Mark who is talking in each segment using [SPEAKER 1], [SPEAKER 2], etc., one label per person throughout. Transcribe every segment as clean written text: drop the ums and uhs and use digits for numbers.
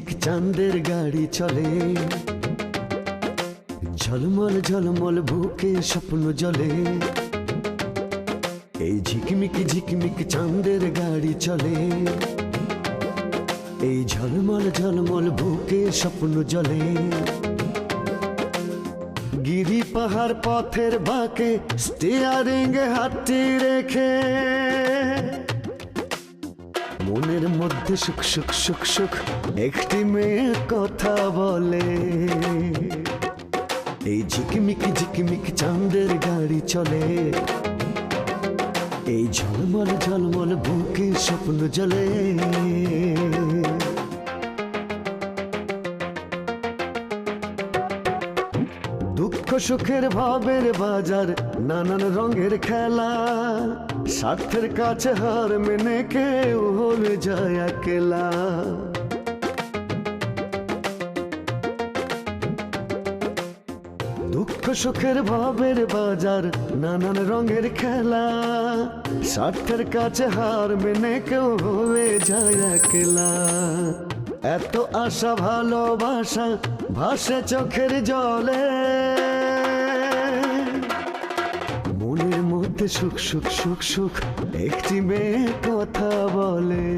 [SPEAKER 1] ঝিকমিক চাঁদের গাড়ি চলে, ঝলমল ঝলমল বুকে স্বপ্ন জলে। এই ঝিকমিক ঝিকমিক চাঁদের গাড়ি চলে, এই ঝলমল ঝলমল বুকে স্বপ্ন জলে। গিরি পাহাড় পথের বাঁকে স্টিয়ারিং হাতটি রেখে মনের মধ্যে সুখ সুখ সুখ সুখ একটি মেয়ে কথা বলে। এই ঝিকমিক ঝিকমিক চাঁদের গাড়ি চলে, এই ঝলমল ঝলমল বুকে স্বপ্ন জলে। দুঃখ সুখের ভাবের বাজার, নানান রঙের খেলা, স্বার্থের কাছে হার মেনে কেউ হয়ে যায় একলা। দুঃখ সুখের ভাবের বাজার, নানান রঙের খেলা, স্বার্থের কাছে হার মেনে কেউ হয়ে যায় একলা। এত আশা ভালোবাসা ভাসে চোখের জলে, মনের মধ্যে সুখ সুখ সুখ সুখ একটি মেয়ে কথা বলে।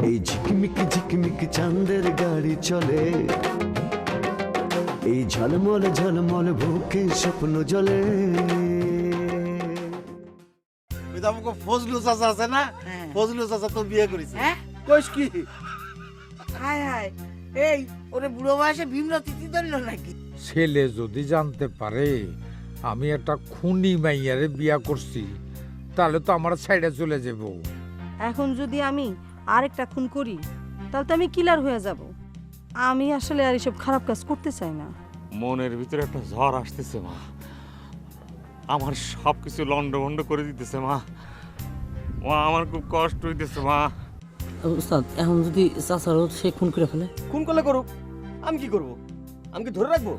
[SPEAKER 1] এই ঝিকমিক ঝিকমিক চাঁদের গাড়ি চলে, এই ঝলমল ঝলমল বুকে স্বপ্ন জলে।
[SPEAKER 2] ফজলু চাচা আছে না, ফজলু চাচা তো বিয়ে করেছে। কইস কি?
[SPEAKER 3] হায় হায়, এই ওরে বুড়ো বয়সে ভীমরা তিথি ধরল নাকি?
[SPEAKER 4] ছেলে যদি জানতে পারে আমি একটা খুনি মাইয়ারে বিয়া করছি, তাহলে তো আমার সাইডে চলে যাব।
[SPEAKER 5] এখন যদি আমি আরেকটা খুন করি তাহলে তো আমি কিলার হয়ে যাব। আমি আসলে আর এসব খারাপ কাজ করতে চাই না।
[SPEAKER 6] মনের ভিতরে একটা ঝড় আসতেছে মা, আমার সব কিছু লন্ডভন্ড করে দিতেছে মা। মা আমার খুব কষ্ট হইতেছে মা।
[SPEAKER 7] উস্তাদ, এখন যদি চাচারও সে খুন করে ফেলে?
[SPEAKER 2] খুন করলে করুক, আমি কি করব? আমি কি ধরে রাখবো?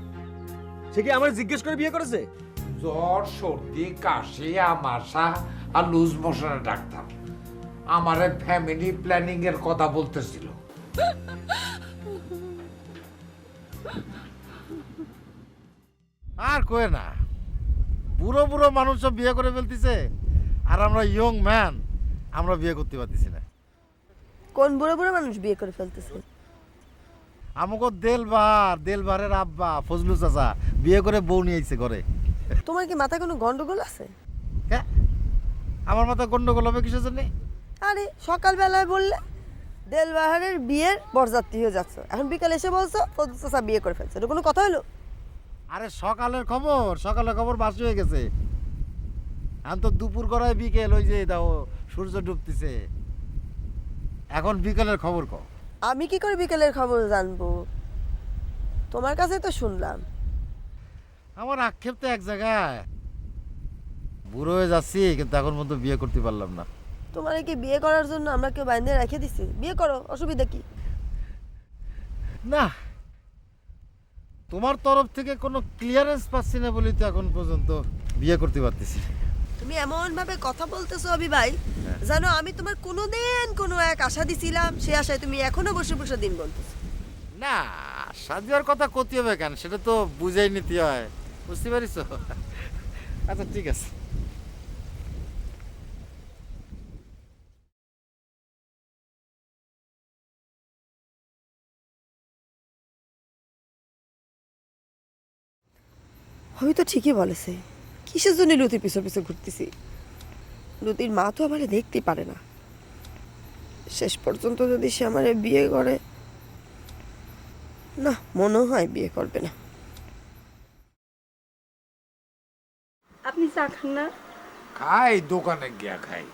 [SPEAKER 2] সে কি আমার জিজ্ঞেস করে বিয়ে করেছে?
[SPEAKER 4] জ্বর, সর্দি, কাশি, আমাশা আর লুজ মোশনের ডাক্তার আমারে ফ্যামিলি প্ল্যানিং এর কথা বলতেছিল।
[SPEAKER 2] আর কয়ে না, বুড়ো বুড়ো মানুষ সব বিয়ে করে ফেলতেছে, আর আমরা ইয়ং ম্যান আমরা বিয়ে করতে পারতেছি না।
[SPEAKER 3] কোন বুড়ো বুড়ো মানুষ বিয়ে করে ফেলতেছে?
[SPEAKER 2] আমাকে দেলবারের আব্বা ফজলু চাচা বিয়ে করে বউ নিয়ে আইছে ঘরে।
[SPEAKER 3] তোমার কি মাথায় কোনো গন্ডগোল আছে?
[SPEAKER 2] হ্যাঁ, আমার মাথা গন্ডগোল হবে কিসের জন্য?
[SPEAKER 3] আরে সকালবেলায় বললে দেলবাহারের বিয়ের বরযাত্রী হয়ে যাচ্ছ, এখন বিকালে এসে বলছো ফজলু চাচা বিয়ে করে ফেলছে। এটা কোনো কথা হলো?
[SPEAKER 2] আরে সকালের খবর বাসি হয়ে গেছে। এখন তো দুপুর গড়ায় বিকেল, ওই যে দাও সূর্য ডুবতেছে। এখন বিকেলের খবর কও।
[SPEAKER 3] আমি কি করে বিকেলের খবর জানবো? তোমার কাছে তো শুনলাম।
[SPEAKER 2] আমার আক্ষেপ তো এক জায়গায়, বুড়ো হয়ে যাচ্ছি কিন্তু এখন মতো বিয়ে করতে পারলাম না।
[SPEAKER 3] তোমার কি বিয়ে করার জন্য আমরা কেউ বাইন্ধে রেখে দিছি? বিয়ে করো, অসুবিধা কি?
[SPEAKER 2] না, তোমার তরফ থেকে কোনো ক্লিয়ারেন্স পাচ্ছি না বলেই তো এখন পর্যন্ত বিয়ে করতে পারতেছি।
[SPEAKER 3] তুমি এমন ভাবে কথা বলতেছো অভি ভাই, জানো আমি তোমার কোনোদিন কোনো এক আশা দিছিলাম, সে আশায় তুমি এখনো বসে বসে দিন বলতেছো।
[SPEAKER 2] না, সাদিয়ার কথা করতে হবে কেন? সেটা তো বুঝাই নিতে হয়, বুঝতে পারিস? আচ্ছা ঠিক আছে।
[SPEAKER 3] আমি তো ঠিকই বলেছে, কিসের জন্য লুতির পিছু পিছু ঘুরতেছি? লুতির মা তো আমার দেখতেই পারে না। শেষ পর্যন্ত যদি সে আমার বিয়ে করে, না মনে হয় বিয়ে করবে না।
[SPEAKER 5] আপনি চা খান না?
[SPEAKER 4] খাই, দোকানে গিয়া খাই।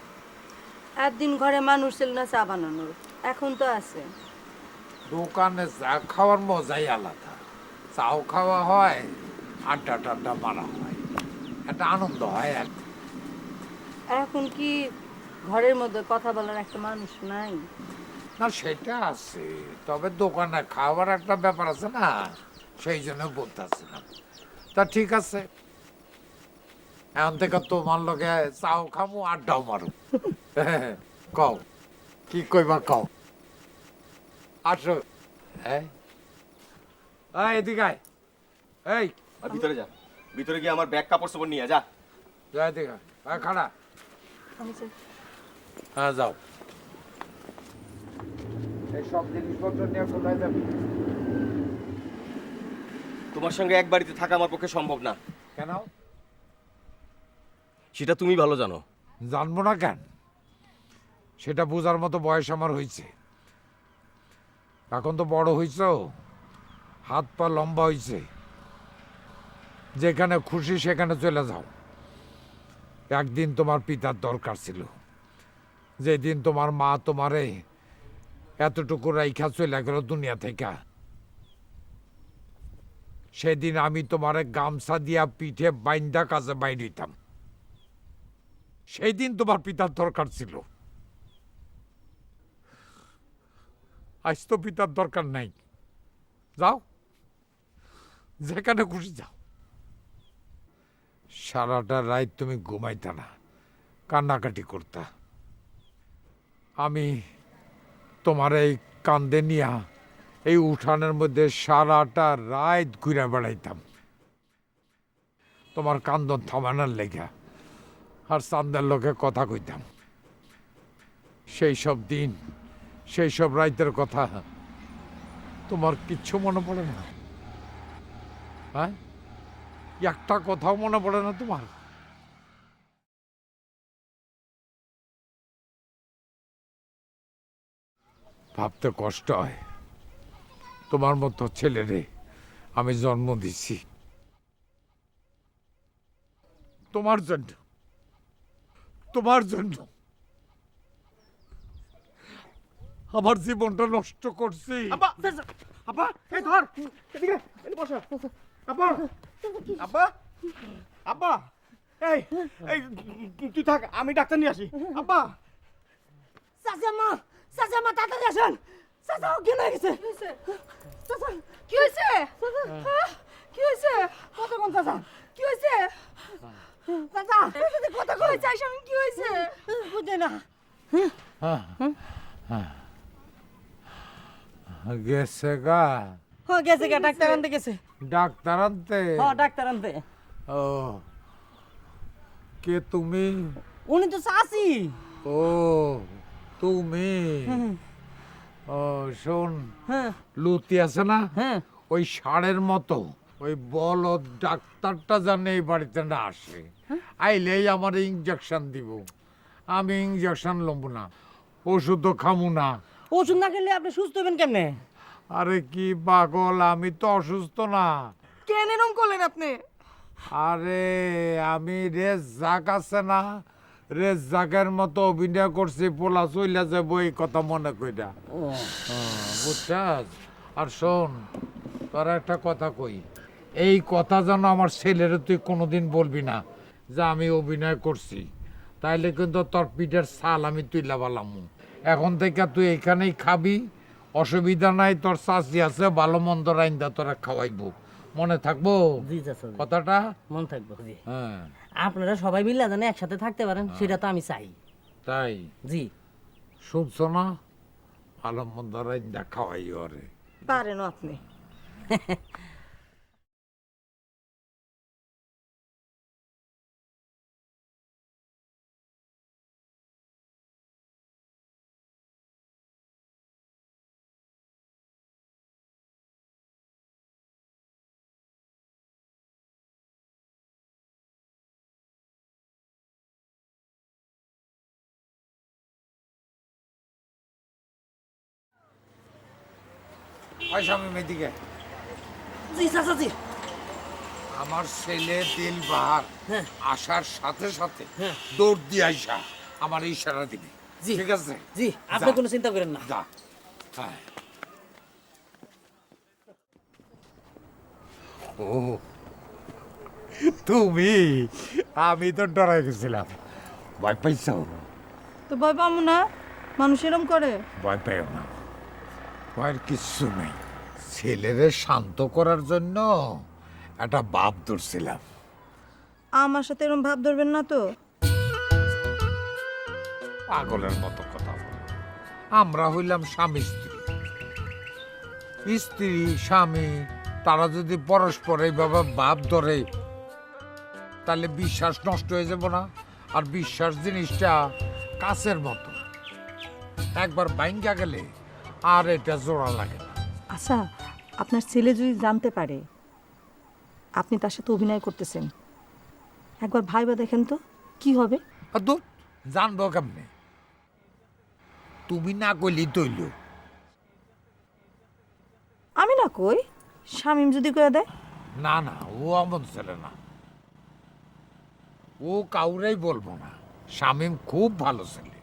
[SPEAKER 5] একদিন ঘরে মানুষ ছিল না চা বানানোর, এখন তো আছে।
[SPEAKER 4] দোকানে চা খাওয়ার মজাই আলাদা। চাও খাওয়া হয়, আড্ডা টাড্ডা মারা হয়, একটা আনন্দ হয় আর কি।
[SPEAKER 5] এখন কি ঘরের মধ্যে কথা বলার একটা মানুষ নাই?
[SPEAKER 4] না সেটা আছে, তবে দোকানে খাওয়ার একটা ব্যাপার আছে না, সেই জন্য বলতেছিলাম। তা ঠিক আছে, এখন থেকে তোমার লগে চাও খামু, আড্ডাও মারু। কও কি কইবা কও। আসো। এই এদিকে আয়। এই
[SPEAKER 8] আর ভিতরে যা, ভিতরে গিয়ে আমার ব্যাগ কাপড় চোপড় নিয়ে যা।
[SPEAKER 4] যা এদিকে আয়, খাড়া। হ্যাঁ যাও। এই সব জিনিসপত্র নিয়ে কোথায় যাবি?
[SPEAKER 8] তোমার সঙ্গে এক বাড়িতে থাকা আমার পক্ষে সম্ভব না।
[SPEAKER 4] কেন?
[SPEAKER 8] সেটা তুমি ভালো জানো।
[SPEAKER 4] জানবো না কেন? সেটা বোঝার মতো বয়স আমার হয়েছে। এখন তো বড় হয়েছ, হাত পা লম্বা হয়েছে, যেখানে খুশি সেখানে চলে যাও। একদিন তোমার পিতার দরকার ছিল, যেদিন তোমার মা তোমারে এতটুকু রাইখা চলে গেল দুনিয়া থেকে, সেদিন আমি তোমারে গামছা দিয়া পিঠে বাইন্দা কাজে বাইর হইতাম। সেই দিন তোমার পিতার দরকার ছিল। আজ তো পিতার দরকার নাই। যাও, যেখানে খুশি যাও। সারাটা রাত তুমি ঘুমাইতা না, কান্নাকাটি করতা। আমি তোমার এই কান্দে নিয়া এই উঠানের মধ্যে সারাটা রাত ঘুরে বেড়াইতাম তোমার কান্দন থামানোর লেগা, আর চান্দের লোকে কথা কইতাম। সেই সব দিন, সেই সব রাইতের কথা তোমার কিচ্ছু মনে পড়ে না? হ্যাঁ, একটা কথাও মনে পড়ে না তোমার? ভাবতে কষ্ট হয়, তোমার মতো ছেলেরে আমি জন্ম দিছি তোমার জন্য, তোমার জন্য। আমার জীবনটা নষ্ট করছি।
[SPEAKER 8] আব্বা, আব্বা, এই ধর, এদিকে, এই বসো। আব্বা, আব্বা, আব্বা, এই, এই, তুই থাক, আমি ডাক্তার নিয়ে আসি। আব্বা,
[SPEAKER 5] চাচামা, চাচামা তাড়াতাড়ি আসেন। চাচা কি হয়ে গেছে? চাচা কি হয়েছে? কি হয়েছে? কত কোন চাচা? কি হয়েছে? চাচা কত কই চাই আমি, কি হয়েছে? বুঝে না।
[SPEAKER 2] গেছে গা?
[SPEAKER 7] হ্যাঁ গেছে গা, ডাক্তার আনতে গেছে।
[SPEAKER 2] ডাক্তার আনতে?
[SPEAKER 7] হ্যাঁ ডাক্তার আনতে।
[SPEAKER 2] ও, কে তুমি?
[SPEAKER 7] উনি তো চাচি।
[SPEAKER 2] ও তুমি? ও শোন,
[SPEAKER 7] হ্যাঁ
[SPEAKER 2] লুতি আছে না,
[SPEAKER 7] হ্যাঁ
[SPEAKER 2] ওই ষাঁড়ের মতো ওই বলদ ডাক্তারটা জানে এই বাড়িতে না আসে, আইলেই আমার ইঞ্জেকশন দিব। আমি ইঞ্জেকশন লম্ব না, ওষুধও খামু না।
[SPEAKER 7] ওষুধ না খেলে আপনি সুস্থ হবেন কেমনে?
[SPEAKER 2] আরে কি পাগল, আমি তো অসুস্থ না।
[SPEAKER 3] কেন এরম করলেন আপনি?
[SPEAKER 2] আরে আমি রেজ্জাক আছে না, রেজ্জাকের মতো অভিনয় করছি, পোলা চইলা যাবো এই কথা মনে কইরা, বুঝছাস? আর শোন, তোর একটা কথা কই, এই কথা যেন আমার ছেলের তুই কোনোদিন বলবি না যে আমি অভিনয় করছি, তাইলে কিন্তু তোর পিঠের ছাল আমি তুইলা বালাম। এখন থেকে তুই এখানেই খাবি, অসুবিধা নাই, তোর চাচি আছে, ভালো মন্দ রাইন্দা তোরা খাওয়াইবো। মনে থাকবো
[SPEAKER 7] জি চাচা, জি।
[SPEAKER 2] কথাটা?
[SPEAKER 7] মন থাকবো জি।
[SPEAKER 2] হ্যাঁ
[SPEAKER 7] আপনারা সবাই মিলে যেন একসাথে থাকতে পারেন, সেটা তো আমি চাই।
[SPEAKER 2] তাই
[SPEAKER 7] জি
[SPEAKER 2] শুনছো না, ভালো মন্দ রাইন্দা খাওয়াই ওরে।
[SPEAKER 5] পারেন আপনি।
[SPEAKER 2] ওই স্বামী মেদিকে,
[SPEAKER 7] জি চাচা জি।
[SPEAKER 2] আমার ছেলে দিলবাহার
[SPEAKER 7] হ্যাঁ।
[SPEAKER 2] আসার সাথে সাথে
[SPEAKER 7] হ্যাঁ।
[SPEAKER 2] দৌড় দিয়ে আইসা আমার ইশারা দিবি,
[SPEAKER 7] জি।
[SPEAKER 2] ঠিক আছে?
[SPEAKER 7] জি আপনি
[SPEAKER 2] যা।
[SPEAKER 7] কোনো চিন্তা করেন না।
[SPEAKER 2] যা। হ্যাঁ। ও তুমি, আমি তো ডরাই গেছিলাম। ভয় পাইছ?
[SPEAKER 5] তো ভয় পাবো না, মানুষ এরম করে।
[SPEAKER 2] ভয় পাইও না, ভয়ের কিচ্ছু নেই। ছেলেরে শান্ত করার জন্য একটা বাপ ধরছিলাম।
[SPEAKER 5] আমার সাথে এরম ভাব ধরবেন না তো?
[SPEAKER 2] পাগলের মতো কথা বল। আমরা হইলাম স্বামী স্ত্রী, স্ত্রী স্বামী তারা যদি পরস্পর এইভাবে ভাব ধরে তাহলে বিশ্বাস নষ্ট হয়ে যাব না? আর বিশ্বাস জিনিসটা কাছের মতো, একবার ভাঙ্গা গেলে আর এটা জোড়া লাগে না।
[SPEAKER 5] আচ্ছা, আপনার ছেলে যদি জানতে পারে আপনি তার সাথে অভিনয় করতেছেন, একবার ভাইবা দেখেন তো কি হবে।
[SPEAKER 2] আর দূর, জানবো কেমনে? তুমি না কইলি তৈল।
[SPEAKER 5] আমি না কই, শামীম যদি কয়ে দেয়?
[SPEAKER 2] না না, ও এমন ছেলে না, ও কাউরেই বলবো না। শামীম খুব ভালো ছেলে।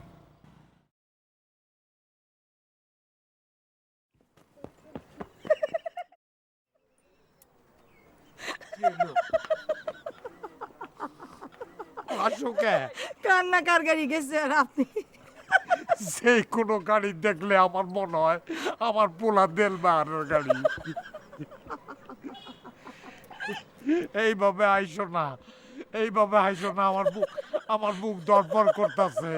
[SPEAKER 2] আসুকে
[SPEAKER 5] কান্না কার গাড়ি গেছে আর আপনি?
[SPEAKER 2] যে কোনো গাড়ি দেখলে আমার মনে হয় আমার পোলা দেল বাহারের গাড়ি। এইভাবে আইসো না, এইভাবে আইসো না, আমার বুক দরপড় করতেছে।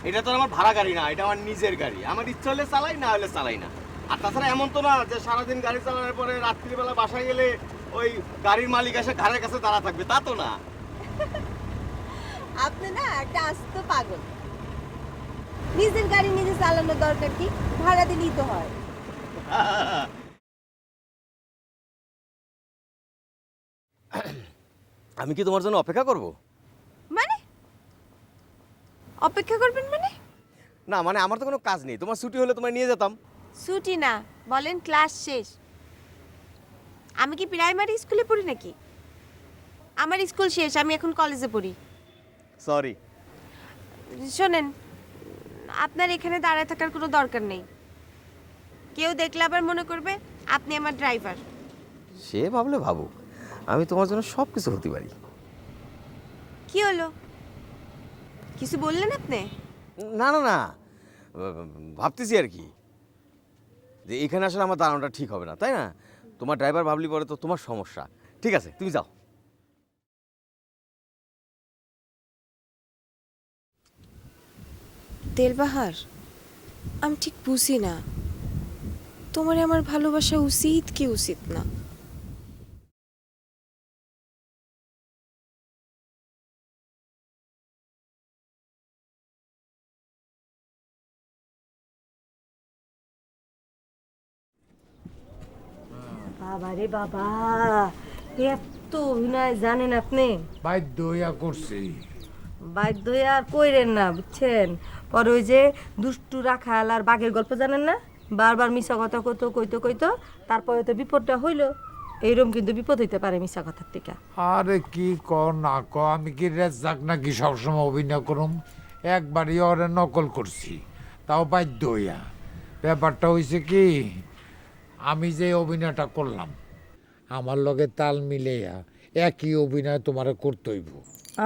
[SPEAKER 8] এটা তো আমার ভাড়া গাড়ি না, এটা আমার নিজের গাড়ি। আমার ইচ্ছা হলে চালাই, না হলে চালাই না। আর তাছাড়া এমন তো না যে সারাদিন গাড়ি চালানোর পরে রাত্রিবেলা বাসায় গেলে ওই গাড়ির মালিক এসে ঘাড়ের কাছে দাঁড়া থাকবে, তা তো না।
[SPEAKER 3] আপনি না একটা আস্ত পাগল। নিজের গাড়ি নিজে চালানোর দরকার কি? ভাড়া দিলেই তো হয়।
[SPEAKER 8] আমি কি তোমার জন্য অপেক্ষা করব?
[SPEAKER 3] মানে অপেক্ষা করবেন মানে?
[SPEAKER 8] না মানে আমার তো কোনো কাজ নেই, তোমার ছুটি হলে তোমায় নিয়ে যেতাম।
[SPEAKER 3] ছুটি না, বলেন ক্লাস শেষ। আমি কি প্রাইমারি স্কুলে পড়ি নাকি? আমার স্কুল শেষ, আমি এখন কলেজে পড়ি।
[SPEAKER 8] সরি।
[SPEAKER 3] শোনেন, আপনার এখানে দাঁড়ায় থাকার কোনো দরকার নেই। কেউ দেখলে আবার মনে করবে আপনি আমার ড্রাইভার।
[SPEAKER 8] সে ভাবলে ভাবুক, আমি তোমার জন্য সব কিছু হতে পারি।
[SPEAKER 3] কি হলো, কিছু বললেন আপনি?
[SPEAKER 8] না না না, ভাবতেছি আর কি যে এখানে আসলে আমার দাঁড়ানোটা ঠিক হবে না, তাই না? তোমার ড্রাইভার ভাবলি পরে তো তোমার সমস্যা। ঠিক আছে, তুমি যাও।
[SPEAKER 3] তেলবাহার, আমি ঠিক বুঝি না তোমার আমার ভালোবাসা উচিত কি উচিত না।
[SPEAKER 5] বাবা রে বাবা, এত অভিনয় জানেন আপনি?
[SPEAKER 2] বাধ্য হইয়া করছি।
[SPEAKER 5] বাধ্য হয়ে আর কইরেন না, বুঝছেন? পরে ওই যে দুষ্টু রাখাল আর বাঘের গল্প জানেন না, বারবার মিশা কথা কইতো কইতো কইতো, তারপরে তো বিপদটা হইলো। এইরকম কিন্তু বিপদ হইতে পারে মিশা কথার থেকে।
[SPEAKER 2] আরে কি ক না ক, আমি কি রেজাক নাকি সবসময় অভিনয় করুম? একবারই ওরে নকল করছি, তাও বাধ্য হইয়া। ব্যাপারটা হয়েছে কি, আমি যে অভিনয়টা করলাম আমার লগে তাল মিলেয়া একই অভিনয় তোমারে করতে হইব।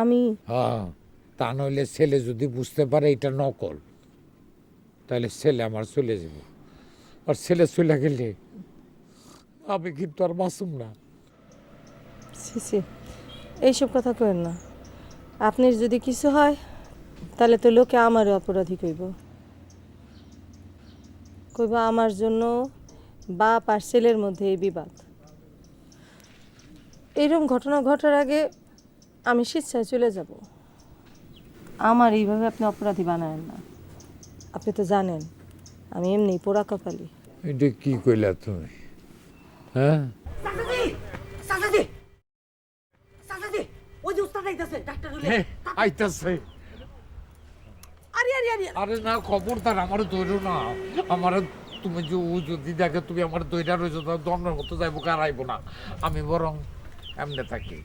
[SPEAKER 5] আমি
[SPEAKER 2] হ্যাঁ, তা নইলে ছেলে যদি বুঝতে পারে এটা নকল, তাহলে ছেলে আমার চলে যাব। আর ছেলে চলে গেলে আমি কিন্তু আর মাসুম না।
[SPEAKER 5] সি এইসব কথা কইেন না। আপনার যদি কিছু হয় তাহলে তো লোকে আমারও অপরাধী কইব। কইব আমার জন্য বাপ আর ছেলের মধ্যে এই বিবাদ। এইরকম ঘটনা ঘটার আগে আমি স্বেচ্ছায় চলে যাব। আমার এইভাবে আপনি অপরাধী বানায়েন না। আপনি তো জানেন আমি এমনি পোড়া কপালি।
[SPEAKER 2] এটা কি কইলা তুমি? হ্যাঁ,
[SPEAKER 5] ওই যে উস্তাদ আইতাছে, ডাক্তার হলে।
[SPEAKER 2] আইতাছে।
[SPEAKER 5] আরে আরে আরে,
[SPEAKER 2] আরে না, খবরদার আমার দৈর না। আমার তুমি যে ও যদি দেখে তুমি আমার দইটা রয়েছে, দমের মতো যাইবো, কারাইব না। আমি বরং এমনি থাকি।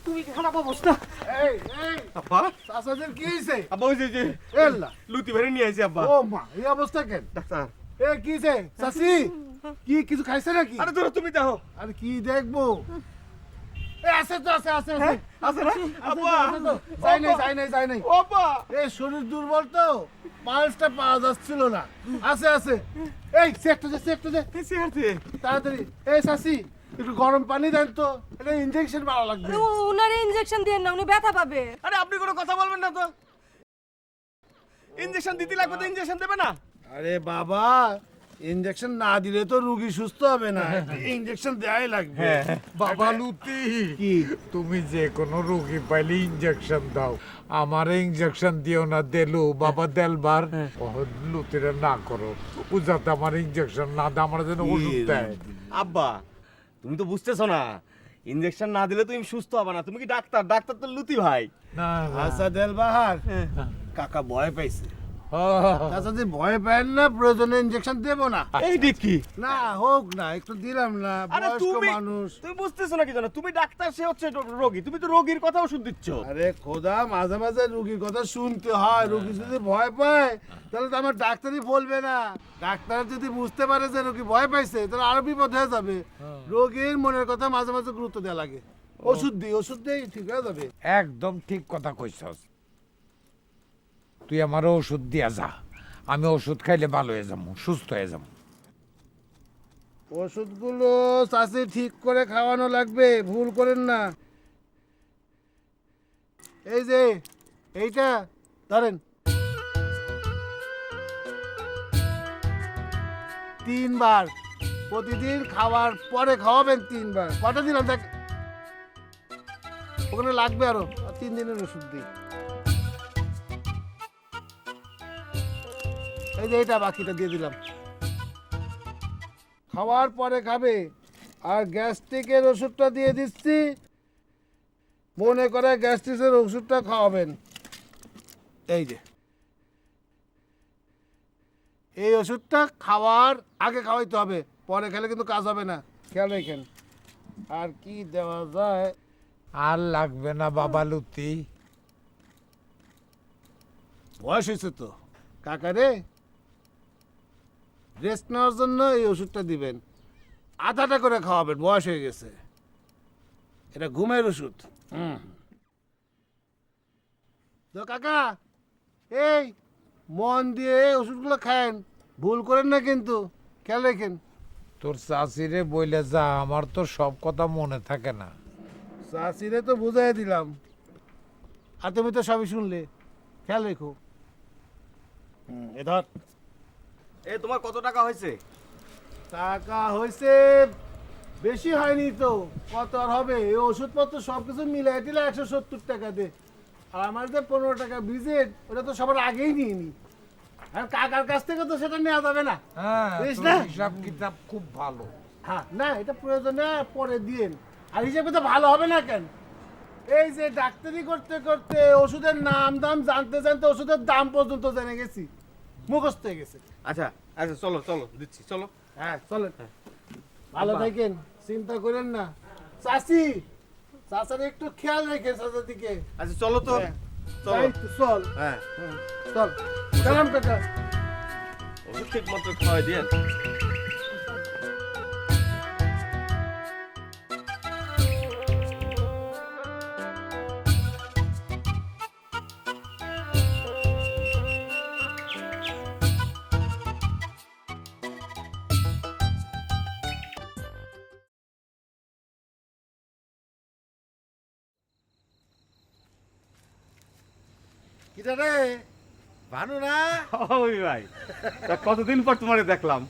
[SPEAKER 5] তুমি খারাপ অবস্থা।
[SPEAKER 8] আব্বা
[SPEAKER 2] চাচাদের কি হয়েছে?
[SPEAKER 8] আব্বা ওই যে
[SPEAKER 2] এল্লা
[SPEAKER 8] লুতি ভরে নিয়ে আইছি আব্বা।
[SPEAKER 2] ও মা, এই অবস্থা কেন?
[SPEAKER 8] ডাক্তার
[SPEAKER 2] এ কি হয়েছে চাচি? কি কিছু খাইছে নাকি?
[SPEAKER 8] আরে ধরো তুমি দেখো।
[SPEAKER 2] আরে কি দেখবো? এ আছে তো, আছে আছে আছে
[SPEAKER 8] আছে না আব্বা?
[SPEAKER 2] আছে তো। যাই নাই যাই নাই যাই নাই।
[SPEAKER 8] ও আব্বা
[SPEAKER 2] এই শরীর দুর্বল তো, পালসটা পাওয়া যাচ্ছিল না। আছে আছে। এই সেটটা দে, সেটটা দে
[SPEAKER 8] এসে আছে।
[SPEAKER 2] তাড়াতাড়ি। এই চাচি একটু গরম পানি দেন তো, এটা ইনজেকশন মারা লাগবে।
[SPEAKER 5] উনারে ইনজেকশন দিয়ে না, উনি ব্যথা পাবে।
[SPEAKER 8] আরে আপনি কোনো কথা বলবেন না তো। ইনজেকশন দিতে লাগবে তো ইনজেকশন দেবে না?
[SPEAKER 2] আরে বাবা, ইনজেকশন না দিলে তো রোগী সুস্থ হবে না, ইনজেকশন দেয়াই লাগবে।
[SPEAKER 4] বাবা লুতি,
[SPEAKER 2] কি?
[SPEAKER 4] তুমি যে কোনো রোগী পাইলে ইনজেকশন দাও, আমারে ইনজেকশন দিও না। দেলু বাবা দেলবার লুতিরে না করো, ও যাতে আমার ইনজেকশন না দেয়, আমার যেন ওষুধ দেয়।
[SPEAKER 8] আব্বা তুমি তো বুঝতেছো না, ইনজেকশন না দিলে তুমি সুস্থ হবে না। তুমি কি ডাক্তার? ডাক্তার তো লুতি ভাই।
[SPEAKER 4] না না।
[SPEAKER 2] আচ্ছা দেলবাহার, কাকা ভয় পাইছে। আচ্ছা যদি ভয় পায় না, প্রয়োজনে ইনজেকশন দেবো না।
[SPEAKER 8] এই দেখি।
[SPEAKER 2] না হোক না, একটু দিলাম না,
[SPEAKER 8] আরে
[SPEAKER 2] বয়স্ক
[SPEAKER 8] তুমি
[SPEAKER 2] মানুষ।
[SPEAKER 8] তুমি বুঝতেছো না কি জানো? তুমি ডাক্তার, সে হচ্ছে রোগী। তুমি তো রোগীর কথা ওষুধ দিচ্ছ।
[SPEAKER 2] আরে খোদা, মাঝে মাঝে রুগীর কথা শুনতে হয়। রুগী যদি ভয় পায় তাহলে তো আমার ডাক্তারই বলবে না। ডাক্তার যদি বুঝতে পারে যে রুগী ভয় পাইছে, তাহলে আরো বিপদ হয়ে যাবে। রোগীর মনের কথা মাঝে মাঝে গুরুত্ব দেওয়া লাগে। ওষুধ দিই ঠিক হয়ে যাবে।
[SPEAKER 4] একদম ঠিক কথা কইছস। তুই আমার ওষুধ দিয়া যা, আমি ওষুধ খাইলে ভালো হয়ে যাবো, সুস্থ হয়ে যাবো।
[SPEAKER 2] ওষুধগুলো চাষে ঠিক করে খাওয়ানো লাগবে, ভুল করেন না। এই যে এইটা ধরেন, 3 বার প্রতিদিন খাওয়ার পরে খাওয়াবেন। 3 বার। কটা দিলাম দেখ, ওখানে লাগবে আরো 3 দিনের ওষুধ দিই। এই যে এইটা বাকিটা দিয়ে দিলাম, খাওয়ার পরে খাবে। আর গ্যাস্ট্রিকের ওষুধটা দিয়ে দিচ্ছি, মনে করে গ্যাস্ট্রিকের ওষুধটা খাওয়াবেন। এই যে এই ওষুধটা খাওয়ার আগে খাওয়াইতে হবে, পরে খেলে কিন্তু কাজ হবে না, খেয়াল রাখেন। আর কি দেওয়া যায়?
[SPEAKER 4] আর লাগবে না বাবা লুতি।
[SPEAKER 2] বয়স হয়েছে তো কাকারে, রেস্ট নেওয়ার জন্য এই ওষুধটা দিবেন। আধাটা করে খাওয়াবেন, বয়স হয়ে গেছে। এটা ঘুমের ওষুধ। তো কাকা, এই মন দিয়ে এই ওষুধগুলো খায়েন, ভুল করেন না কিন্তু, খেয়াল রাখেন।
[SPEAKER 4] তোর চাষিরে বইলে যা, আমার তো সব কথা মনে থাকে না।
[SPEAKER 2] চাষিরে তো বুঝাই দিলাম, আর তুমি তো সবই শুনলে, খেয়াল রেখো। এধর
[SPEAKER 8] এ তোমার কত টাকা হয়েছে?
[SPEAKER 2] টাকা হয়েছে বেশি হয়নি তো, কত আর হবে? এই ওষুধপত্র সব কিছু মিলাই দিলে 170 টাকা দে। আর আমার যে 15 টাকা ভিজিট, ওটা তো সবার আগেই নিয়ে নি। আর কাকার কাছ থেকে তো সেটা নেওয়া যাবে না।
[SPEAKER 4] হ্যাঁ,
[SPEAKER 2] বুঝিস
[SPEAKER 4] তোর
[SPEAKER 2] না?
[SPEAKER 4] হিসাব কিতাব খুব ভালো।
[SPEAKER 2] হ্যাঁ, না এটা প্রয়োজনে পরে দিয়েন। আর হিসেবে তো ভালো হবে না কেন? এই যে ডাক্তারি করতে করতে ওষুধের নাম দাম জানতে জানতে ওষুধের দাম পর্যন্ত জেনে গেছি, মুখস্থ হয়ে গেছে।
[SPEAKER 8] আচ্ছা আচ্ছা, চলো চলো দিচ্ছি, চলো।
[SPEAKER 2] হ্যাঁ চলেন, ভালো থাকেন, চিন্তা করেন না। চাচি, চাচার একটু খেয়াল রেখে চাচার দিকে।
[SPEAKER 8] আচ্ছা চলো তো, চলো।
[SPEAKER 2] এই তো চল,
[SPEAKER 8] হ্যাঁ,
[SPEAKER 2] চল সালাম কাকা।
[SPEAKER 8] ওষুধ ঠিক মতো খাওয়াই দিয়ে।
[SPEAKER 2] কিটা রে, ভানু না?
[SPEAKER 8] ওই ভাই, তা কতদিন পর তোমারে দেখলাম।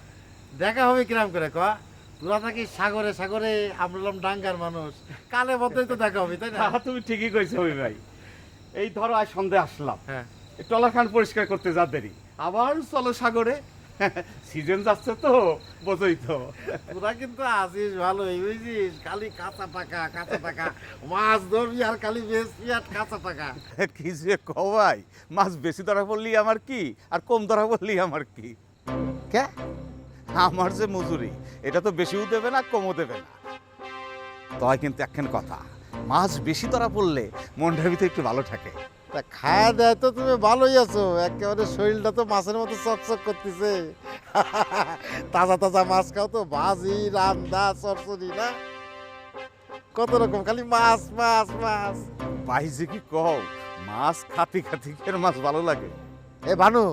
[SPEAKER 2] দেখা হবে কিরাম করে কয়া? তোরা থাকি সাগরে সাগরে, আমলাম ডাঙ্গার মানুষ, কালে মতোই তো দেখা হবে, তাই না?
[SPEAKER 8] তুমি ঠিকই কইছো ওই ভাই। এই ধরো আজ সন্ধে আসলাম,
[SPEAKER 2] হ্যাঁ।
[SPEAKER 8] টলার খান পরিষ্কার করতে যা দেরি, আবার চলো সাগরে। সিজন যাচ্ছে তো, বোঝই তো।
[SPEAKER 2] তোরা কিন্তু আসিস ভালোই, বুঝছিস? খালি কাঁচা টাকা কাঁচা টাকা, মাছ ধরবি আর খালি বেচবি আর কাঁচা টাকা।
[SPEAKER 9] কি যে কও ভাই, মাছ বেশি ধরা পড়লি আমার কি, আর কম ধরা পড়লি আমার কি? কে আমার যে মজুরি, এটা তো বেশিও দেবে না কমও দেবে না। তয় কিন্তু একখান কথা, মাছ বেশি ধরা পড়লে মনটার ভিতরে একটু ভালো থাকে।
[SPEAKER 10] তা খায়া দেয় তো তুমি ভালোই আছো, একেবারে শরীরটা তো মাছের মতো চকচক করতেছে। তাজা তাজা মাছ খাও তো, ভাজি রান্দা চরচরি না, কত রকম, খালি মাছ মাছ মাছ।
[SPEAKER 9] ভাই যে কি কও, মাছ খাতি খাতি কি আর মাছ ভালো লাগে?
[SPEAKER 10] এ ভানু,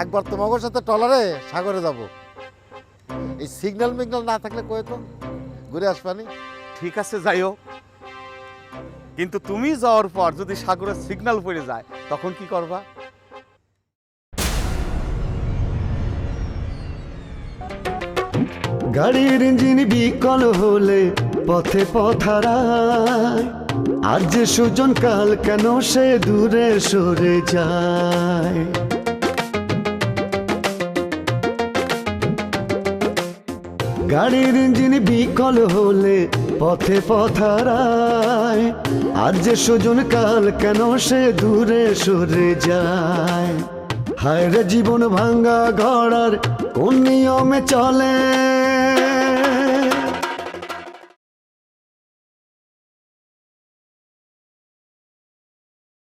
[SPEAKER 10] একবার তোমাদের সাথে ট্রলারে সাগরে যাব। এই সিগন্যাল মিগন্যাল না থাকলে কয়ে তো ঘুরে আসবানি।
[SPEAKER 9] ঠিক আছে যাইও, কিন্তু তুমি যাওয়ার পর যদি সাগরের সিগন্যাল পড়ে যায় তখন কি করবা?
[SPEAKER 1] গাড়ির ইঞ্জিন বিকল হলে পথে পথারায়, আজ যে সুজন কাল কেন সে দূরে সরে যায়। গাড়ির ইঞ্জিন বিকল হলে পথে পথারায়, আজ যে সুজন কাল কেন সে দূরে সরে যায়। হায় রে জীবন ভাঙ্গা ঘোড়ার কোন নিয়মে চলে